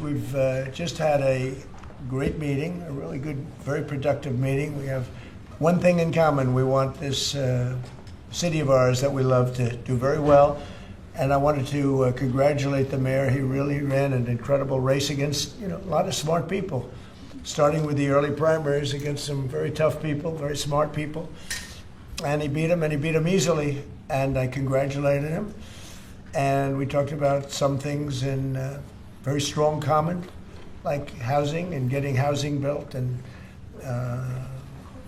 we've just had a great meeting, a really good, very productive meeting. We have one thing in common. We want this city of ours that we love to do very well. And I wanted to congratulate the mayor. He really ran an incredible race against, a lot of smart people, starting with the early primaries against some very tough people, very smart people. And he beat them easily. And I congratulated him. And we talked about some things in very strong common, like housing and getting housing built, and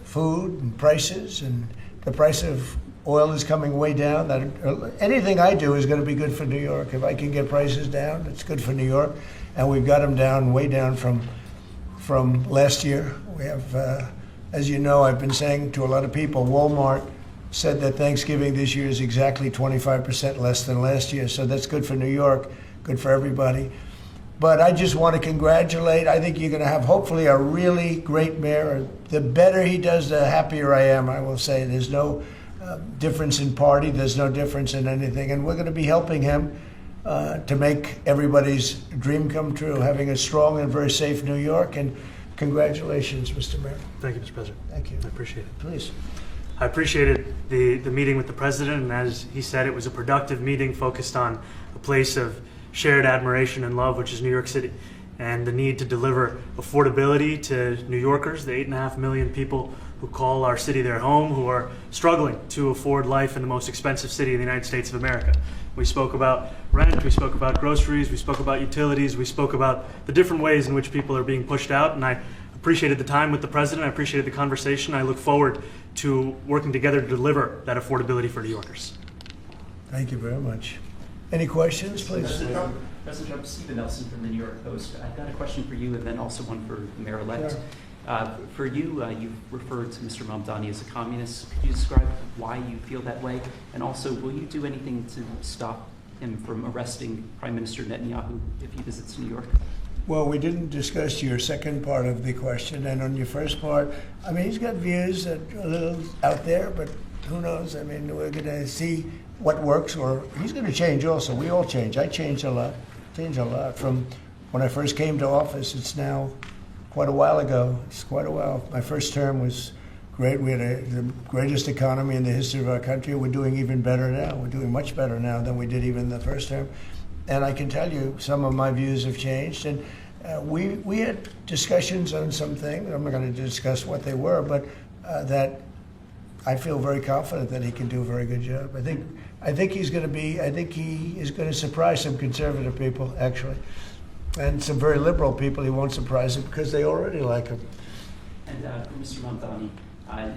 food and prices, and the price of oil is coming way down. That anything I do is going to be good for New York. If I can get prices down, it's good for New York, and we've got them down, way down from last year. We have, as you know, I've been saying to a lot of people, Walmart said that Thanksgiving this year is exactly 25% less than last year, so that's good for New York, good for everybody. But I just want to congratulate. I think you're going to have, hopefully, a really great mayor. The better he does, the happier I am, I will say. There's no difference in party. There's no difference in anything. And we're going to be helping him to make everybody's dream come true, having a strong and very safe New York. And congratulations, Mr. Mayor. Thank you, Mr. President. Thank you. I appreciate it. Please. I appreciated the meeting with the president, and as he said, it was a productive meeting focused on a place of shared admiration and love, which is New York City, and the need to deliver affordability to New Yorkers, the 8.5 million people who call our city their home, who are struggling to afford life in the most expensive city in the United States of America. We spoke about rent, we spoke about groceries, we spoke about utilities, we spoke about the different ways in which people are being pushed out, and I appreciated the time with the president, I appreciated the conversation. I look forward to working together to deliver that affordability for New Yorkers. Thank you very much. Any questions, please? President Trump, Stephen Nelson from the New York Post. I've got a question for you and then also one for the mayor-elect. Sure. For you, you've referred to Mr. Mamdani as a communist. Could you describe why you feel that way? And also, will you do anything to stop him from arresting Prime Minister Netanyahu if he visits New York? Well, we didn't discuss your second part of the question, and on your first part, I mean, he's got views that are a little out there, but who knows? I mean, we're going to see what works, or he's going to change also. We all change. I changed a lot from when I first came to office. It's now quite a while ago. It's quite a while. My first term was great. We had the greatest economy in the history of our country. We're doing even better now. We're doing much better now than we did even the first term. And I can tell you some of my views have changed. And we had discussions on some things. I'm not going to discuss what they were, but that I feel very confident that he can do a very good job. I think he is going to surprise some conservative people, actually. And some very liberal people. He won't surprise them because they already like him. And for Mr. Mamdani,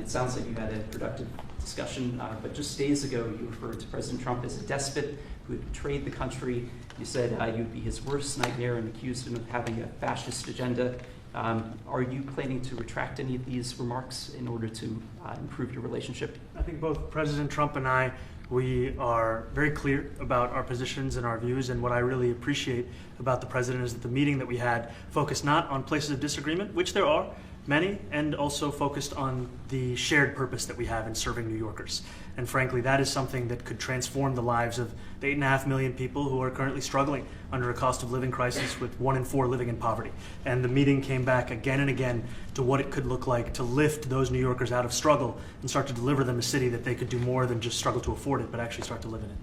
it sounds like you had a productive discussion, but just days ago you referred to President Trump as a despot who had betrayed the country. You said you'd be his worst nightmare and accused him of having a fascist agenda. Are you planning to retract any of these remarks in order to improve your relationship? I think both President Trump and I, we are very clear about our positions and our views, and what I really appreciate about the president is that the meeting that we had focused not on places of disagreement, which there are many, and also focused on the shared purpose that we have in serving New Yorkers. And frankly, that is something that could transform the lives of the 8.5 million people who are currently struggling under a cost of living crisis, with 1 in 4 living in poverty. And the meeting came back again and again to what it could look like to lift those New Yorkers out of struggle and start to deliver them a city that they could do more than just struggle to afford it, but actually start to live in it.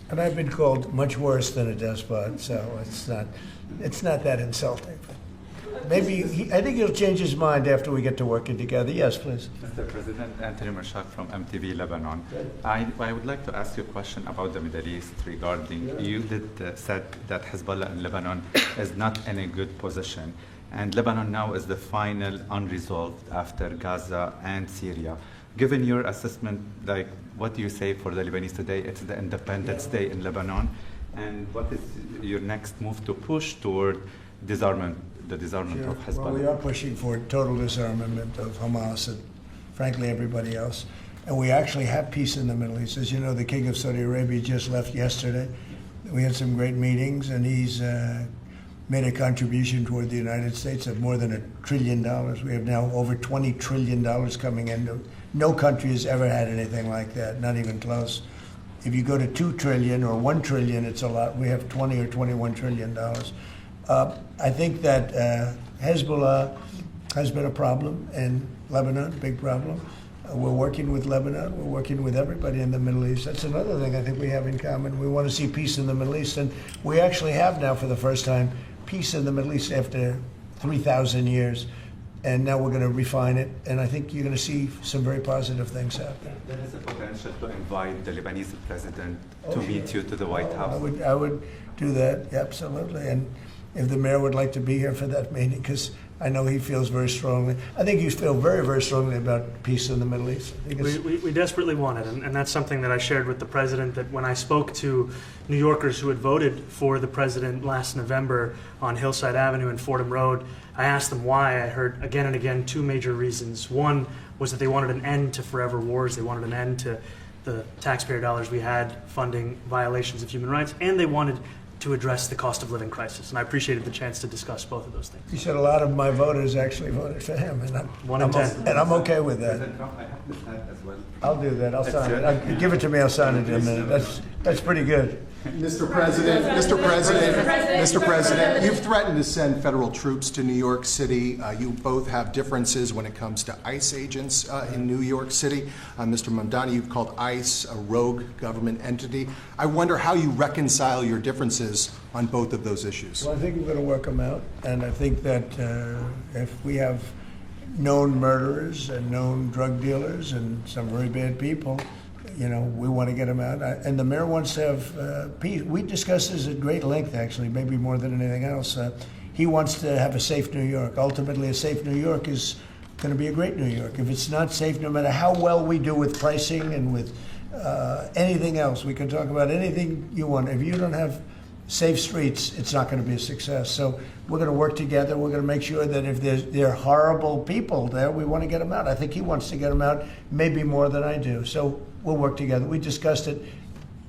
And I've been called much worse than a despot, so it's not that insulting. Maybe I think he'll change his mind after we get to working together. Yes, please. Mr. President, Anthony Mershak from MTV Lebanon. I would like to ask you a question about the Middle East regarding, you said that Hezbollah in Lebanon is not in a good position. And Lebanon now is the final unresolved after Gaza and Syria. Given your assessment, like, what do you say for the Lebanese today? It's the Independence Day in Lebanon. And what is your next move to push toward disarmament? The disarmament of Hezbollah. Well, we are pushing for total disarmament of Hamas and, frankly, everybody else. And we actually have peace in the Middle East. As you know, the King of Saudi Arabia just left yesterday. We had some great meetings, and he's made a contribution toward the United States of more than $1 trillion. We have now over $20 trillion coming in. No country has ever had anything like that, not even close. If you go to $2 trillion or $1 trillion, it's a lot. We have $20 or $21 trillion. I think that Hezbollah has been a problem in Lebanon, big problem. We're working with Lebanon. We're working with everybody in the Middle East. That's another thing I think we have in common. We want to see peace in the Middle East, and we actually have now, for the first time, peace in the Middle East after 3,000 years. And now we're going to refine it, and I think you're going to see some very positive things happen. There is a potential to invite the Lebanese president to meet you to the White House. I would do that, absolutely. And if the mayor would like to be here for that meeting, because I know he feels very strongly. I think you feel very, very strongly about peace in the Middle East. I think We desperately want it, and that's something that I shared with the president, that when I spoke to New Yorkers who had voted for the president last November on Hillside Avenue and Fordham Road, I asked them why. I heard again and again two major reasons. One was that they wanted an end to forever wars. They wanted an end to the taxpayer dollars we had funding violations of human rights, and they wanted to address the cost of living crisis. And I appreciated the chance to discuss both of those things. You said a lot of my voters actually voted for him, and I'm okay with that. President Trump, I have this hat as well. I'll do that. I'll sign it. Give it to me. I'll sign it in a minute. That's pretty good. Mr. President, you've threatened to send federal troops to New York City. You both have differences when it comes to ICE agents in New York City. Mr. Mamdani, you've called ICE a rogue government entity. I wonder how you reconcile your differences on both of those issues. Well, I think we're going to work them out, and I think that if we have known murderers and known drug dealers and some very bad people, you know, we want to get them out. And the mayor wants to have peace. We discussed this at great length, actually, maybe more than anything else. He wants to have a safe New York. Ultimately, a safe New York is going to be a great New York. If it's not safe, no matter how well we do with pricing and with anything else, we can talk about anything you want. If you don't have safe streets, it's not going to be a success. So we're going to work together. We're going to make sure that if there are horrible people there, we want to get them out. I think he wants to get them out maybe more than I do. So we'll work together. We discussed it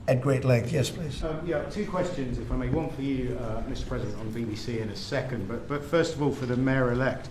at great length. Yes, please. Yeah, two questions, if I may. One for you, Mr. President, on BBC in a second. But first of all, for the mayor-elect.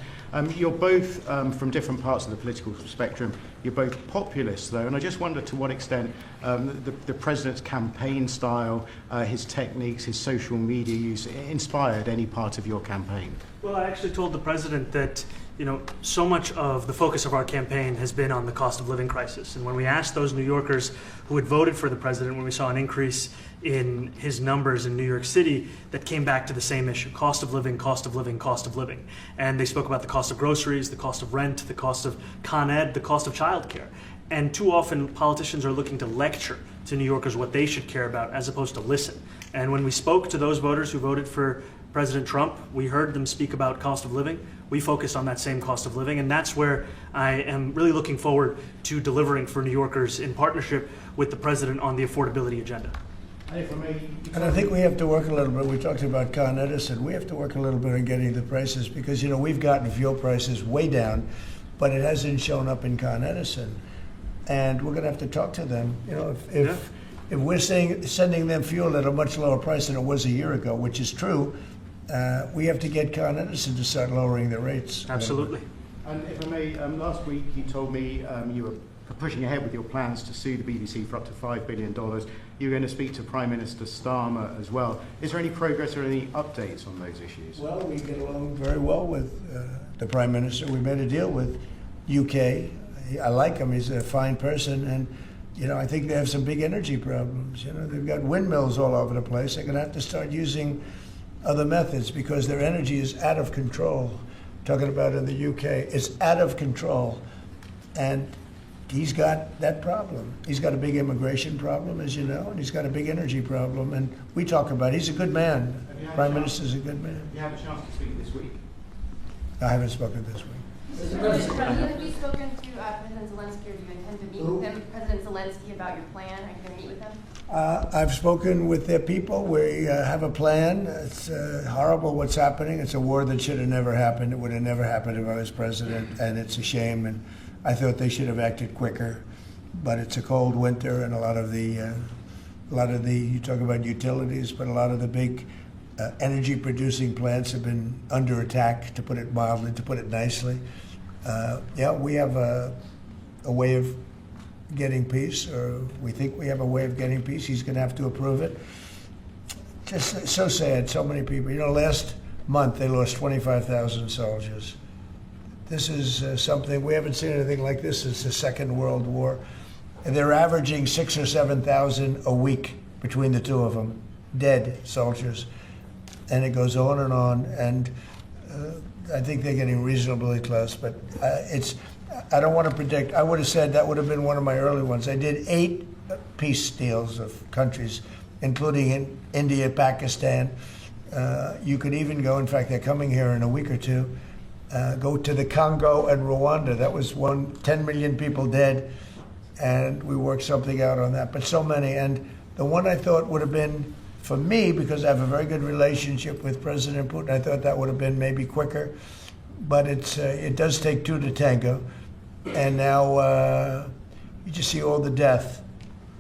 You're both from different parts of the political spectrum. You're both populists, though, and I just wonder to what extent the president's campaign style, his techniques, his social media use inspired any part of your campaign. Well, I actually told the president that, you know, so much of the focus of our campaign has been on the cost of living crisis. And when we asked those New Yorkers who had voted for the president, when we saw an increase in his numbers in New York City, that came back to the same issue: cost of living, cost of living, cost of living. And they spoke about the cost of groceries, the cost of rent, the cost of Con Ed, the cost of childcare. And too often politicians are looking to lecture to New Yorkers what they should care about as opposed to listen. And when we spoke to those voters who voted for President Trump, we heard them speak about cost of living. We focus on that same cost of living, and that's where I am really looking forward to delivering for New Yorkers in partnership with the president on the affordability agenda. And I think we have to work a little bit. We talked about Con Edison. We have to work a little bit on getting the prices, because, you know, we've gotten fuel prices way down, but it hasn't shown up in Con Edison. And we're going to have to talk to them. You know, if we're sending them fuel at a much lower price than it was a year ago, which is true, we have to get Con Edison to start lowering their rates. Absolutely. And if I may, last week you told me you were pushing ahead with your plans to sue the BBC for up to $5 billion. You're going to speak to Prime Minister Starmer as well. Is there any progress or any updates on those issues? Well, we get along very well with the Prime Minister. We made a deal with UK. I like him. He's a fine person. And, you know, I think they have some big energy problems. You know, they've got windmills all over the place. They're going to have to start using other methods because their energy is out of control. Talking about in the UK, it's out of control. And he's got that problem. He's got a big immigration problem, as you know, and he's got a big energy problem. And we talk about it. He's a good man. Prime Minister's a good man. You have a chance to speak this week. I haven't spoken this week. Mr. President, have you spoken to President Zelensky, or do you intend to meet with him, President Zelensky, about your plan? Are you going to meet with him? I've spoken with their people. We have a plan. It's horrible what's happening. It's a war that should have never happened. It would have never happened if I was president, and it's a shame. And I thought they should have acted quicker. But it's a cold winter, and a lot of the you talk about utilities, but a lot of the big energy-producing plants have been under attack, to put it mildly, to put it nicely. Yeah, we have a way of getting peace, or we think we have a way of getting peace. He's going to have to approve it. Just so sad, so many people. You know, last month, they lost 25,000 soldiers. This is something, we haven't seen anything like this since the Second World War. And they're averaging 6,000 or 7,000 a week between the two of them, dead soldiers. And it goes on, and I think they're getting reasonably close, but I don't want to predict. I would have said that would have been one of my early ones. I did 8 peace deals of countries, including in India, Pakistan. You could even go, in fact, they're coming here in a week or two, go to the Congo and Rwanda. That was 10 million people dead, and we worked something out on that. But so many, and the one I thought would have been, for me, because I have a very good relationship with President Putin, I thought that would have been maybe quicker. But it does take 2 to tango. And now you just see all the death.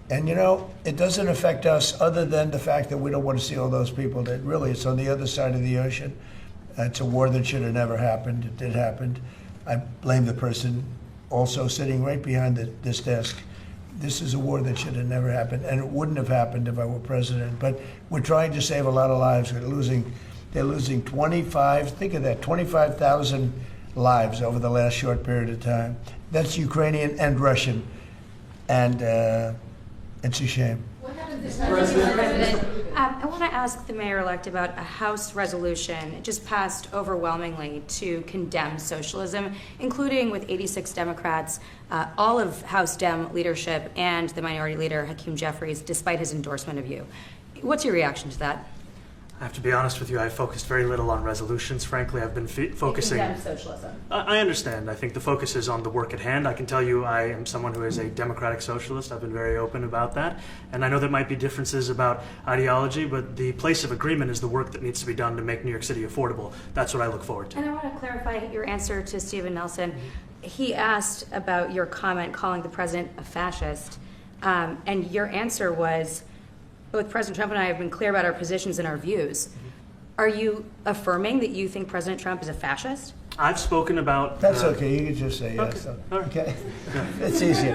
And, it doesn't affect us other than the fact that we don't want to see all those people dead. Really, it's on the other side of the ocean. It's a war that should have never happened. It did happen. I blame the person also sitting right behind this desk. This is a war that should have never happened, and it wouldn't have happened if I were president. But we're trying to save a lot of lives. They're losing 25,000 lives over the last short period of time. That's Ukrainian and Russian, and it's a shame. I want to ask the mayor-elect about a House resolution. It just passed overwhelmingly to condemn socialism, including with 86 Democrats, all of House Dem leadership, and the minority leader, Hakeem Jeffries, despite his endorsement of you. What's your reaction to that? I have to be honest with you, I focused very little on resolutions. Frankly, I've been focusing... Condemn socialism. I understand. I think the focus is on the work at hand. I can tell you I am someone who is a democratic socialist. I've been very open about that. And I know there might be differences about ideology, but the place of agreement is the work that needs to be done to make New York City affordable. That's what I look forward to. And I want to clarify your answer to Stephen Nelson. He asked about your comment calling the president a fascist, and your answer was, both President Trump and I have been clear about our positions and our views. Are you affirming that you think President Trump is a fascist? I've spoken about... That's okay. You can just say yes. Okay. All right. Okay. It's easier.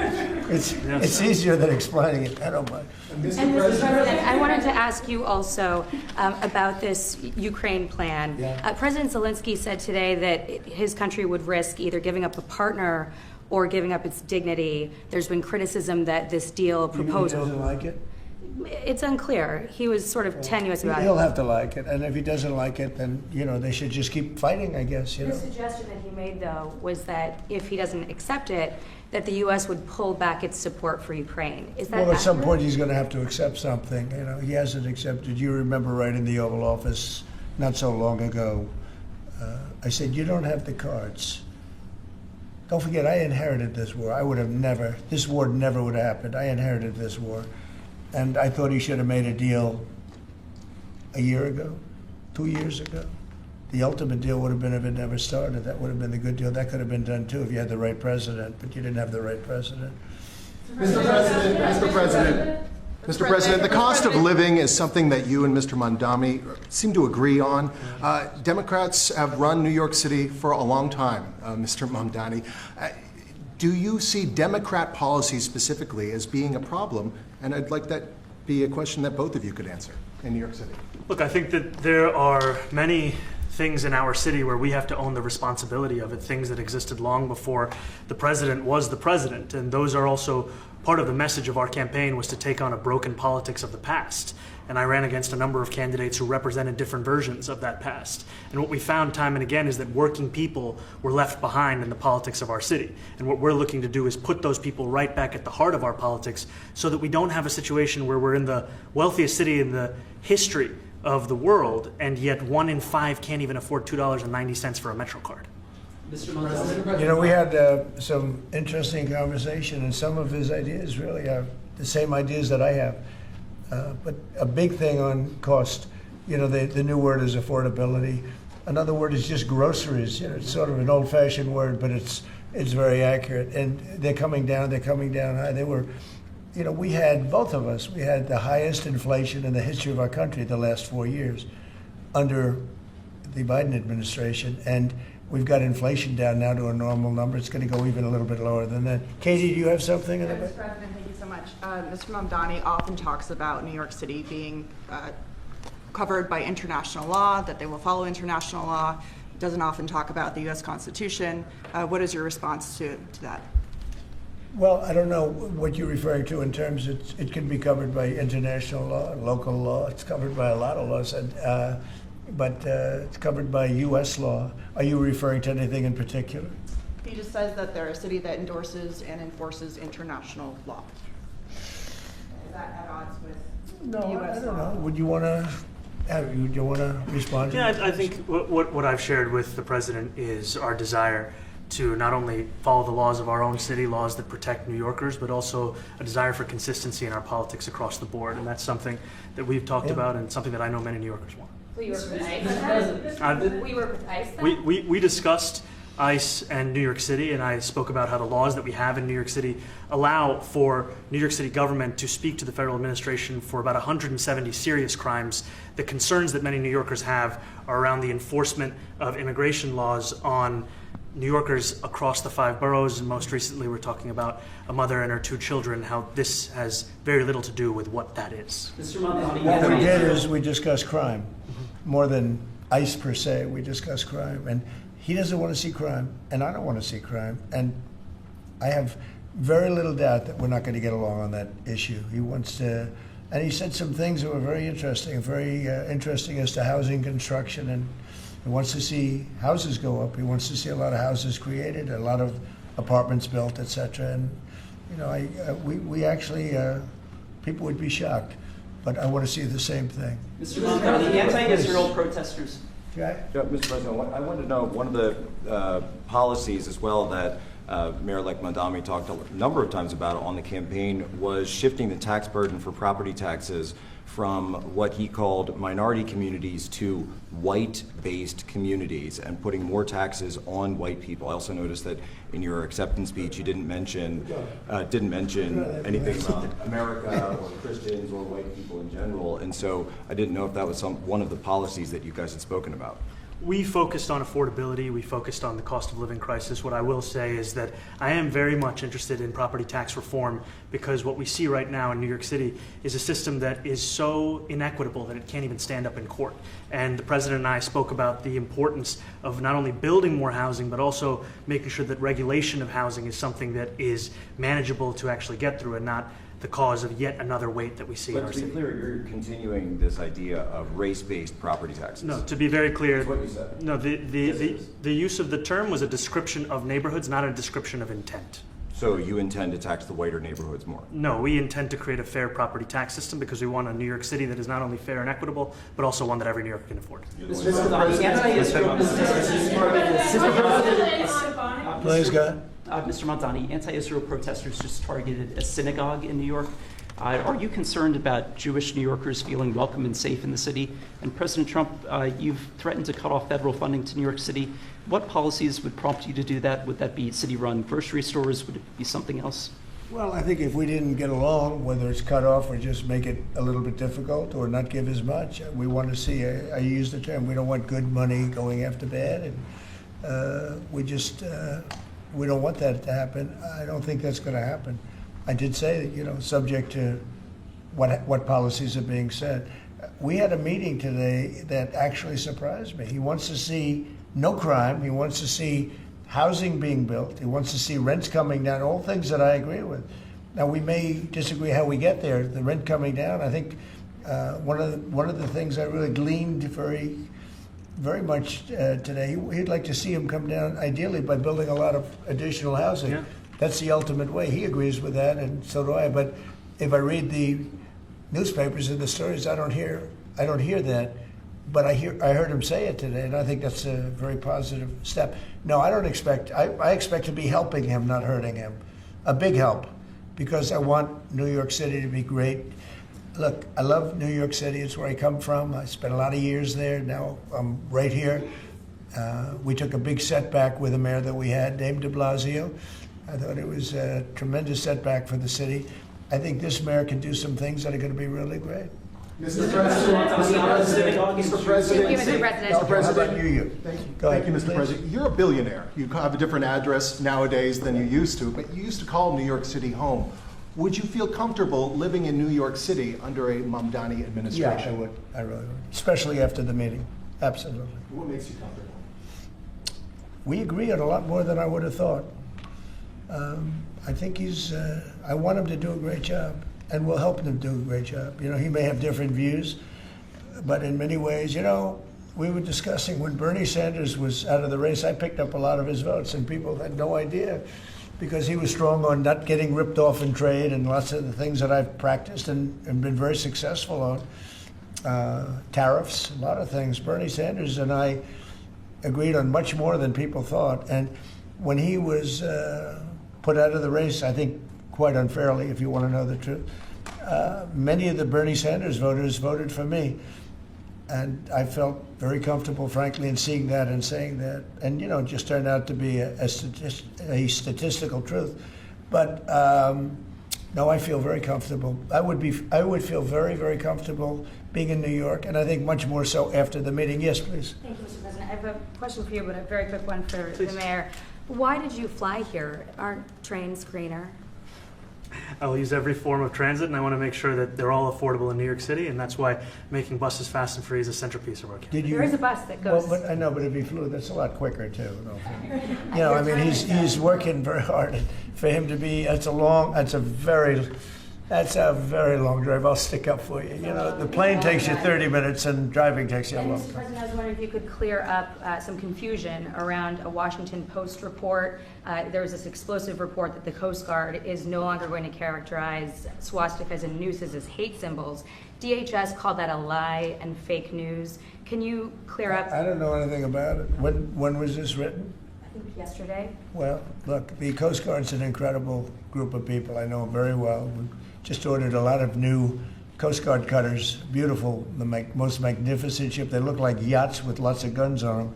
It's easier than explaining it. I don't mind. And Mr. President, I wanted to ask you also about this Ukraine plan. Yeah. President Zelensky said today that his country would risk either giving up a partner or giving up its dignity. There's been criticism that this deal proposal... He doesn't like it? It's unclear. He was sort of tenuous about it. He'll have to like it, and if he doesn't like it, then they should just keep fighting, I guess. The suggestion that he made, though, was that if he doesn't accept it, that the U.S. would pull back its support for Ukraine. Is that well, at some accurate? point he's going to have to accept something. He hasn't accepted. You remember right in the Oval Office not so long ago, I said, you don't have the cards. Don't forget, I inherited this war. This war never would have happened. I inherited this war. And I thought he should have made a deal a year ago, 2 years ago. The ultimate deal would have been if it never started. That would have been the good deal. That could have been done too if you had the right president, but you didn't have the right president. Mr. President, the cost of living is something that you and Mr. Mamdani seem to agree on. Democrats have run New York City for a long time, Mr. Mamdani. Do you see Democrat policy specifically as being a problem? And I'd like that be a question that both of you could answer in New York City. Look, I think that there are many things in our city where we have to own the responsibility of it, things that existed long before the president was the president. And those are also part of the message of our campaign, was to take on a broken politics of the past. And I ran against a number of candidates who represented different versions of that past. And what we found time and again is that working people were left behind in the politics of our city. And what we're looking to do is put those people right back at the heart of our politics so that we don't have a situation where we're in the wealthiest city in the history of the world, and yet 1 in 5 can't even afford $2.90 for a Metro card. Mr. Mamdani. We had some interesting conversation, and some of his ideas really are the same ideas that I have. But a big thing on cost, the new word is affordability. Another word is just groceries. It's sort of an old-fashioned word, but it's very accurate. And they're coming down high. They were, we had, both of us, we had the highest inflation in the history of our country the last 4 years under the Biden administration. And we've got inflation down now to a normal number. It's going to go even a little bit lower than that. Katie, do you have something? Mr. President, thank you so much. Mr. Mamdani often talks about New York City being covered by international law, that they will follow international law. It doesn't often talk about the U.S. Constitution. What is your response to that? Well, I don't know what you're referring to in terms it can be covered by international law, local law. It's covered by a lot of laws, but it's covered by U.S. law. Are you referring to anything in particular? He just says that they're a city that endorses and enforces international law. Is that at odds with U.S. I don't law? know. Would you want to respond to Yeah, that? I think what I've shared with the president is our desire to not only follow the laws of our own city, laws that protect New Yorkers, but also a desire for consistency in our politics across the board. And that's something that we've talked about and something that I know many New Yorkers want. Will you work with ICE? We work with ICE then? We discussed ICE and New York City, and I spoke about how the laws that we have in New York City allow for New York City government to speak to the federal administration for about 170 serious crimes. The concerns that many New Yorkers have are around the enforcement of immigration laws on New Yorkers across the 5 boroughs, and most recently we're talking about a mother and her 2 children, how this has very little to do with what that is. Mr. Mamdani, What we did is we discussed crime. More than ICE per se, we discussed crime. And he doesn't want to see crime, and I don't want to see crime. And I have very little doubt that we're not going to get along on that issue. He wants to, and he said some things that were very interesting as to housing construction, and he wants to see houses go up. He wants to see a lot of houses created, a lot of apartments built, etc. And you know, we actually people would be shocked, but I want to see the same thing. Mr. Mamdani, anti-Israel protesters. Okay. Yeah, Mr. President, I wanted to know one of the policies as well that Mayor-elect Mamdani talked a number of times about on the campaign was shifting the tax burden for property taxes from what he called minority communities to white-based communities and putting more taxes on white people. I also noticed that in your acceptance speech you didn't mention anything about America or Christians or white people in general, and so I didn't know if that was one of the policies that you guys had spoken about. We focused on affordability. We focused on the cost of living crisis. What I will say is that I am very much interested in property tax reform because what we see right now in New York City is a system that is so inequitable that it can't even stand up in court. And the president and I spoke about the importance of not only building more housing, but also making sure that regulation of housing is something that is manageable to actually get through and not the cause of yet another weight that we see in our But to be city. clear, you're continuing this idea of race-based property taxes. No, to be very clear, That's what you said. no, the use of the term was a description of neighborhoods, not a description of intent. So you intend to tax the whiter neighborhoods more? No, we intend to create a fair property tax system because we want a New York City that is not only fair and equitable, but also one that every New Yorker can afford. Mr. Mamdani, anti-Israel protesters targeted. Please, God. Mr. Mamdani, anti-Israel protesters just targeted a synagogue in New York. Are you concerned about Jewish New Yorkers feeling welcome and safe in the city? And President Trump, you've threatened to cut off federal funding to New York City. What policies would prompt you to do that? Would that be city-run grocery stores? Would it be something else? Well, I think if we didn't get along, whether it's cut off or just make it a little bit difficult or not give as much, we want to see, I use the term, we don't want good money going after bad, and we don't want that to happen. I don't think that's going to happen. I did say that, you know, subject to what policies are being said. We had a meeting today that actually surprised me. He wants to see no crime. He wants to see housing being built. He wants to see rents coming down, all things that I agree with. Now, we may disagree how we get there. The rent coming down, I think one of the things I really gleaned very much today, he'd like to see him come down, ideally, by building a lot of additional housing. Yeah. That's the ultimate way. He agrees with that, and so do I. But if I read the newspapers and the stories, I don't hear that. But I heard him say it today, and I think that's a very positive step. No, I don't expect. I expect to be helping him, not hurting him. A big help, because I want New York City to be great. Look, I love New York City. It's where I come from. I spent a lot of years there. Now I'm right here. We took a big setback with the mayor that we had, named de Blasio. I thought it was a tremendous setback for the city. I think this mayor can do some things that are going to be really great. Mr. President, Mr. President, Give it to the president. How about you? Thank you. Go ahead, Thank you, Mr. please. President. You're a billionaire. You have a different address nowadays than you used to, but you used to call New York City home. Would you feel comfortable living in New York City under a Mamdani administration? Yeah, I would. I really would. Especially after the meeting. Absolutely. What makes you comfortable? We agree on a lot more than I would have thought. I think I want him to do a great job, and we'll help him do a great job. You know, he may have different views, but in many ways, you know, we were discussing when Bernie Sanders was out of the race, I picked up a lot of his votes, and people had no idea because he was strong on not getting ripped off in trade and lots of the things that I've practiced and been very successful on. Tariffs, a lot of things. Bernie Sanders and I agreed on much more than people thought. And when he was put out of the race, I think quite unfairly, if you want to know the truth, many of the Bernie Sanders voters voted for me. And I felt very comfortable, frankly, in seeing that and saying that. And, you know, it just turned out to be a statistical truth. But no, I feel very comfortable. I would feel very, very comfortable being in New York, and I think much more so after the meeting. Yes, please. Thank you, Mr. President. I have a question for you, but a very quick one for Please. the mayor. Why did you fly here? Aren't trains greener? I'll use every form of transit, and I want to make sure that they're all affordable in New York City, and that's why making buses fast and free is a centerpiece of our campaign. There is a bus that goes. Well, but I know, but if he flew, that's a lot quicker too. You know, I mean, he's working very hard. For him to be, that's a very long drive. I'll stick up for you. You know, the plane takes you 30 minutes, and driving takes you a And long Mr. time. President, I was wondering if you could clear up some confusion around a Washington Post report. There was this explosive report that the Coast Guard is no longer going to characterize swastikas and nooses as hate symbols. DHS called that a lie and fake news. Can you clear up? I don't know anything about it. When was this written? I think yesterday. Well, look, the Coast Guard's an incredible group of people. I know them very well. We just ordered a lot of new Coast Guard cutters, beautiful, the most magnificent ship. They look like yachts with lots of guns on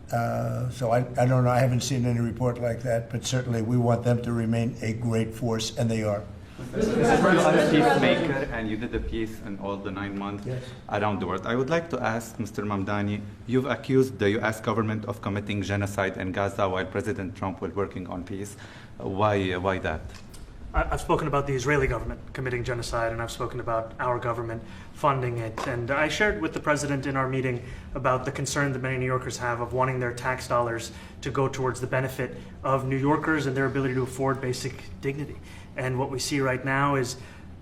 them. So I don't know. I haven't seen any report like that, but certainly we want them to remain a great force, and they are. You are a peacemaker, and you did the peace in all the 9 months Yes. around the world. I would like to ask Mr. Mamdani, you've accused the U.S. government of committing genocide in Gaza while President Trump was working on peace. Why that? I've spoken about the Israeli government committing genocide, and I've spoken about our government funding it. And I shared with the president in our meeting about the concern that many New Yorkers have of wanting their tax dollars to go towards the benefit of New Yorkers and their ability to afford basic dignity. And what we see right now is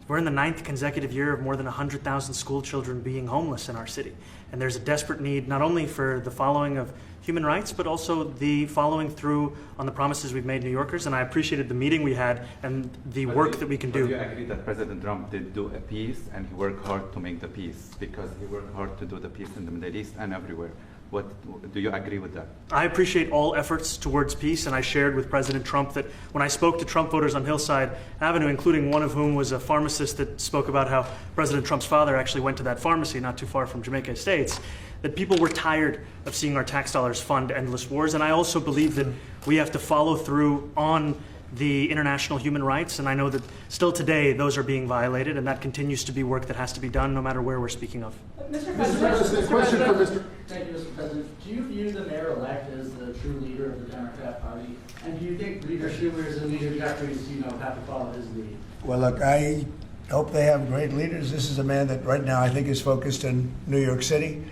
we're in the 9th consecutive year of more than 100,000 school children being homeless in our city. And there's a desperate need not only for the following of human rights, but also the following through on the promises we've made New Yorkers. And I appreciated the meeting we had and the work that we can do. Do you agree that President Trump did do a peace and he worked hard to make the peace? Because he worked hard to do the peace in the Middle East and everywhere. Do you agree with that? I appreciate all efforts towards peace, and I shared with President Trump that when I spoke to Trump voters on Hillside Avenue, including one of whom was a pharmacist that spoke about how President Trump's father actually went to that pharmacy not too far from Jamaica Estates, that people were tired of seeing our tax dollars fund endless wars. And I also believe that we have to follow through on the international human rights, and I know that still today those are being violated, and that continues to be work that has to be done no matter where we're speaking of. Mr. President, question for Mr. Thank you, Mr. President. Do you view the mayor-elect as the true leader of the Democrat Party? And do you think Leader Schumer's and Leader Jeffries, have to follow his lead? Well, look, I hope they have great leaders. This is a man that right now I think is focused in New York City.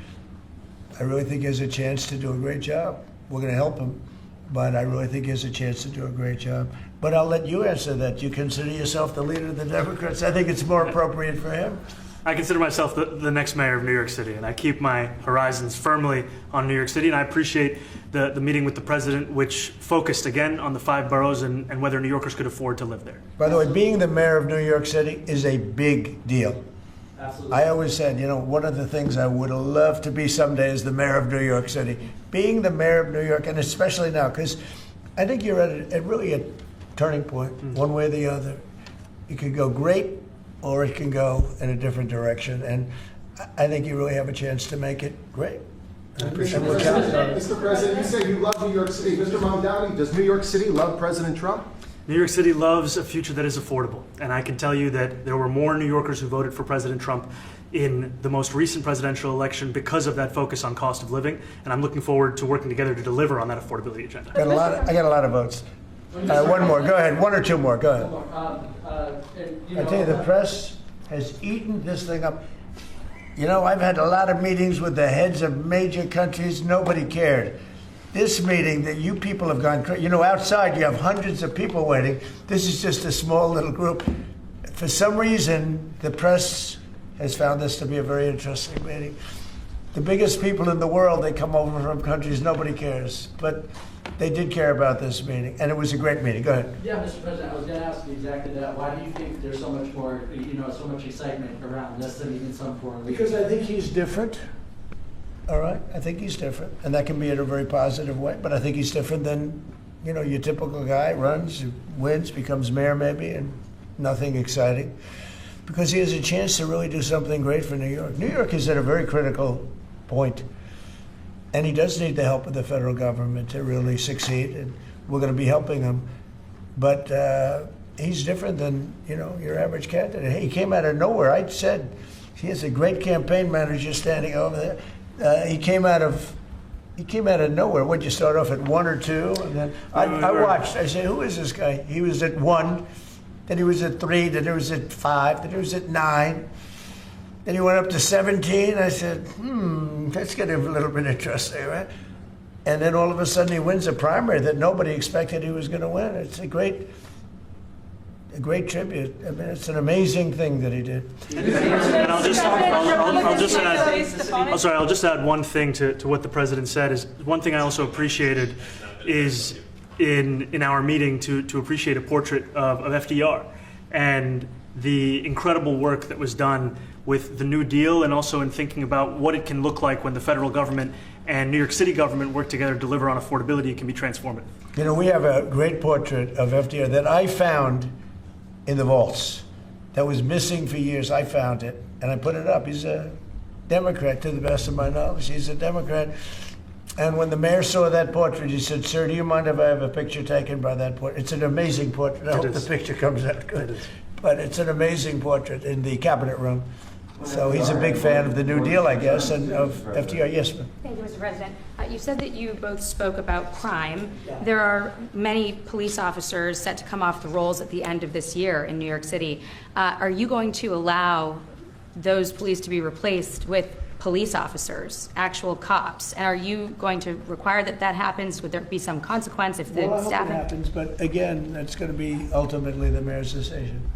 I really think he has a chance to do a great job. We're going to help him, but I really think he has a chance to do a great job. But I'll let you answer that. You consider yourself the leader of the Democrats? I think it's more appropriate for him. I consider myself the next mayor of New York City, and I keep my horizons firmly on New York City, and I appreciate the meeting with the president, which focused again on the 5 boroughs and whether New Yorkers could afford to live there. By the way, being the mayor of New York City is a big deal. Absolutely. I always said, one of the things I would love to be someday is the mayor of New York City. Being the mayor of New York, and especially now, because I think you're at really a turning point, one way or the other. It could go great, or it can go in a different direction. And I think you really have a chance to make it great. Mr. President, you say you love New York City. Mr. Mamdani, does New York City love President Trump? New York City loves a future that is affordable. And I can tell you that there were more New Yorkers who voted for President Trump in the most recent presidential election because of that focus on cost of living. And I'm looking forward to working together to deliver on that affordability agenda. I got a lot of votes. One more, go ahead, one or two more, go ahead. And, I tell you, the press has eaten this thing up. You know, I've had a lot of meetings with the heads of major countries. Nobody cared. This meeting that you people have gone crazy. You know, outside you have hundreds of people waiting. This is just a small little group. For some reason, the press has found this to be a very interesting meeting. The biggest people in the world, they come over from countries nobody cares. But they did care about this meeting, and it was a great meeting. Go ahead. Yeah, Mr. President, I was going to ask you exactly that. Why do you think there's so much more, so much excitement around this than even some foreign leaders? Because I think he's different. All right, I think he's different, and that can be in a very positive way. But I think he's different than, your typical guy runs, wins, becomes mayor maybe, and nothing exciting. Because he has a chance to really do something great for New York. New York is at a very critical point, and he does need the help of the federal government to really succeed, and we're going to be helping him. But he's different than your average candidate. He came out of nowhere. I said he has a great campaign manager standing over there. He came out of nowhere. Would you start off at 1 or 2? And then I watched. I said, who is this guy? He was at 1, then he was at 3, then he was at 5, then he was at 9. Then he went up to 17. I said, that's getting a little bit interesting, right? And then all of a sudden he wins a primary that nobody expected he was going to win. It's a great tribute. I mean, it's an amazing thing that he did. And I'll just add one thing to what the president said. Is one thing I also appreciated is in our meeting to appreciate a portrait of FDR and the incredible work that was done with the New Deal, and also in thinking about what it can look like when the federal government and New York City government work together to deliver on affordability. It can be transformative. We have a great portrait of FDR that I found in the vaults that was missing for years. I found it, and I put it up. He's a Democrat, to the best of my knowledge. He's a Democrat. And when the mayor saw that portrait, he said, "Sir, do you mind if I have a picture taken by that portrait?" It's an amazing portrait. I hope the picture comes out good. But it's an amazing portrait in the cabinet room. So he's a big fan of the New Deal, I guess, and of FDR. Yes, ma'am. Thank you, Mr. President. You said that you both spoke about crime. There are many police officers set to come off the rolls at the end of this year in New York City. Are you going to allow those police to be replaced with police officers, actual cops? And are you going to require that happens? Would there be some consequence if the Well, I hope staff... it happens, but again, that's going to be ultimately the mayor's decision.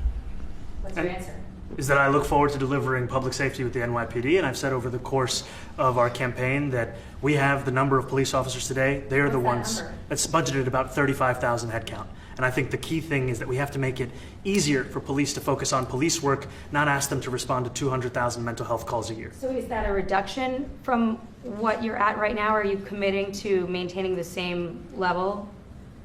What's your answer? Is that I look forward to delivering public safety with the NYPD, and I've said over the course of our campaign that we have the number of police officers today. They are the ones that's budgeted about 35,000 headcount. And I think the key thing is that we have to make it easier for police to focus on police work, not ask them to respond to 200,000 mental health calls a year. So is that a reduction from what you're at right now? Are you committing to maintaining the same level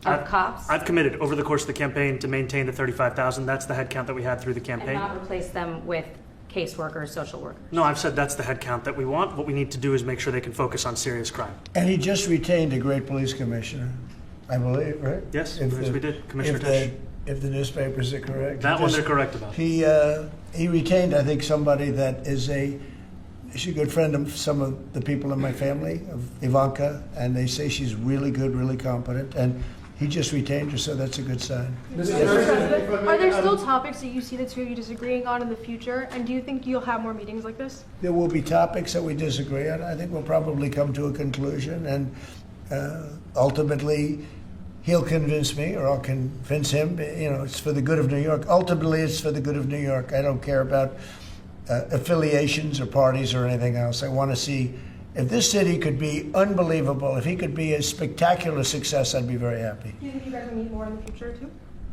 of cops? I've committed over the course of the campaign to maintain the 35,000. That's the headcount that we had through the campaign. And not replace them with caseworkers, social workers? No, I've said that's the headcount that we want. What we need to do is make sure they can focus on serious crime. And he just retained a great police commissioner, I believe, right? Yes, we did. Commissioner Tish. If the newspapers are correct. That one they're correct about. He retained, I think, somebody that is she's a good friend of some of the people in my family, of Ivanka, and they say she's really good, really competent, and he just retained her, so that's a good sign. Mr. President, are there still topics that you see the two of you disagreeing on in the future? And do you think you'll have more meetings like this? There will be topics that we disagree on. I think we'll probably come to a conclusion, and ultimately he'll convince me, or I'll convince him. It's for the good of New York. Ultimately, it's for the good of New York. I don't care about affiliations or parties or anything else. I want to see if this city could be unbelievable, if he could be a spectacular success, I'd be very happy. Do you think you guys will meet more in the future too?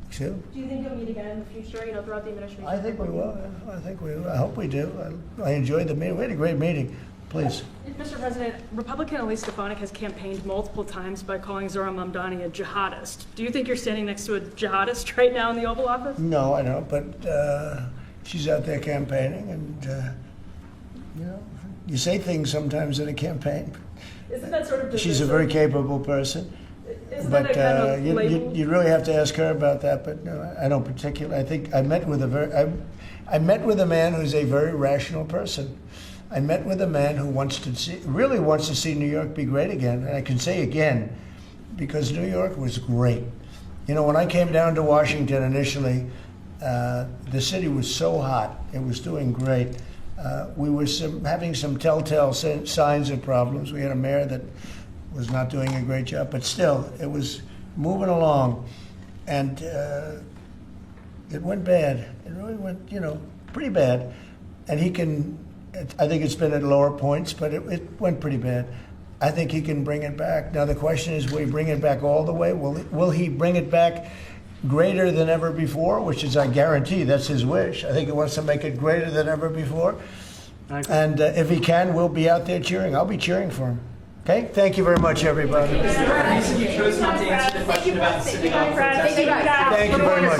Sure. Do you think you'll meet again in the future, throughout the administration? I think we will. I think we will. I hope we do. I enjoyed the meeting. We had a great meeting. Please. Mr. President, Republican Elise Stefanik has campaigned multiple times by calling Zohran Mamdani a jihadist. Do you think you're standing next to a jihadist right now in the Oval Office? No, I don't, but she's out there campaigning, and you say things sometimes in a campaign. Isn't that sort of She's a very capable person. Isn't But that a kind of label? you really have to ask her about that. But no, I don't particularly. I think I met with I met with a man who's a very rational person. I met with a man who really wants to see New York be great again. And I can say again, because New York was great. You know, when I came down to Washington initially, the city was so hot. It was doing great. We were having some telltale signs of problems. We had a mayor that was not doing a great job, but still, it was moving along. And it went bad. It really went, you know, pretty bad. And I think it's been at lower points, but it went pretty bad. I think he can bring it back. Now the question is, will he bring it back all the way? Will he bring it back greater than ever before, which is, I guarantee, that's his wish. I think he wants to make it greater than ever before. And if he can, we'll be out there cheering. I'll be cheering for him. Okay? Thank you very much, everybody. You chose not to answer the question about the sitting on protest. Thank you very much.